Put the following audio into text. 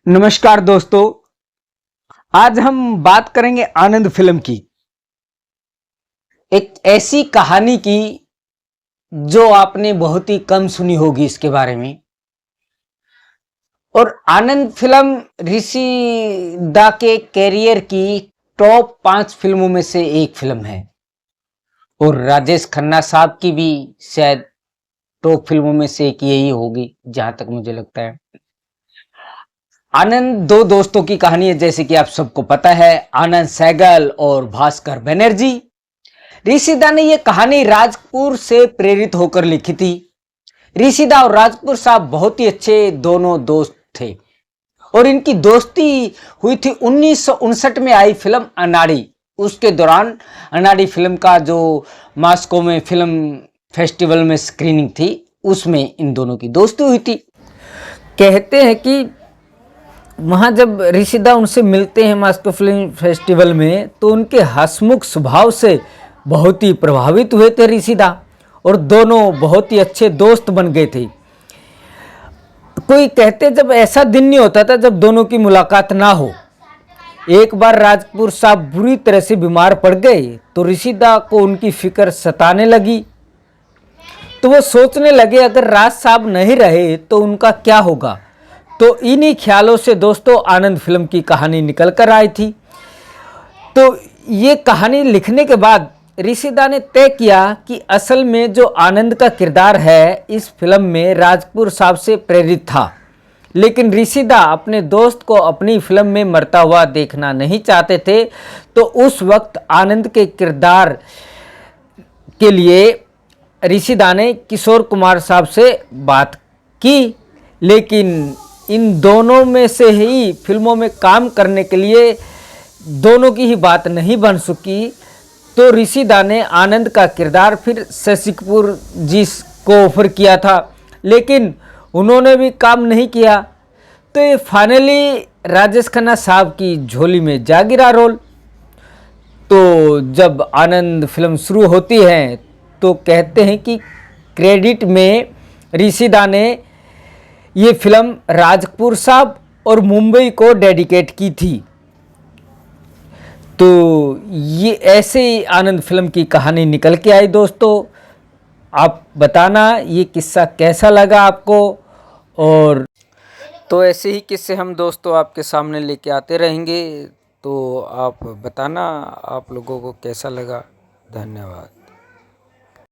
नमस्कार दोस्तों, आज हम बात करेंगे आनंद फिल्म की। एक ऐसी कहानी की जो आपने बहुत ही कम सुनी होगी इसके बारे में। और आनंद फिल्म ऋषि दा के कैरियर की टॉप 5 फिल्मों में से एक फिल्म है। और राजेश खन्ना साहब की भी शायद टॉप फिल्मों में से एक यही होगी, जहां तक मुझे लगता है। आनंद दो दोस्तों की कहानी है, जैसे कि आप सबको पता है, आनंद सहगल और भास्कर बनर्जी। ऋषिदा ने यह कहानी राजपुर से प्रेरित होकर लिखी थी। ऋषिदा और राजपुर साहब बहुत ही अच्छे दोनों दोस्त थे और इनकी दोस्ती हुई थी 1959 में आई फिल्म अनाड़ी। उसके दौरान अनाड़ी फिल्म का जो मॉस्को में फिल्म फेस्टिवल में स्क्रीनिंग थी, उसमें इन दोनों की दोस्ती हुई थी। कहते हैं कि वहाँ जब ऋषिदा उनसे मिलते हैं मॉस्को फिल्म फेस्टिवल में, तो उनके हंसमुख स्वभाव से बहुत ही प्रभावित हुए थे ऋषिदा और दोनों बहुत ही अच्छे दोस्त बन गए थे। कोई कहते जब ऐसा दिन नहीं होता था जब दोनों की मुलाकात ना हो। एक बार राजपुर साहब बुरी तरह से बीमार पड़ गए तो ऋषिदा को उनकी फिक्र सताने लगी। तो वो सोचने लगे अगर राज साहब नहीं रहे तो उनका क्या होगा। तो इन्हीं ख्यालों से दोस्तों आनंद फिल्म की कहानी निकल कर आई थी। तो ये कहानी लिखने के बाद ऋषिदा ने तय किया कि असल में जो आनंद का किरदार है इस फिल्म में राजपुर साहब से प्रेरित था, लेकिन ऋषिदा अपने दोस्त को अपनी फिल्म में मरता हुआ देखना नहीं चाहते थे। तो उस वक्त आनंद के किरदार के लिए ऋषिदा ने किशोर कुमार साहब से बात की, लेकिन इन दोनों में से ही फिल्मों में काम करने के लिए दोनों की ही बात नहीं बन सकी। तो ऋषिदा ने आनंद का किरदार फिर शशि कपूर जी को ऑफर किया था, लेकिन उन्होंने भी काम नहीं किया। तो ये फाइनली राजेश खन्ना साहब की झोली में जा गिरा रोल। तो जब आनंद फिल्म शुरू होती है तो कहते हैं कि क्रेडिट में ऋषिदा ने ये फिल्म राजपुर साहब और मुंबई को डेडिकेट की थी। तो ये ऐसे ही आनंद फिल्म की कहानी निकल के आई दोस्तों। आप बताना ये किस्सा कैसा लगा आपको, और तो ऐसे ही किस्से हम दोस्तों आपके सामने लेके आते रहेंगे। तो आप बताना आप लोगों को कैसा लगा। धन्यवाद।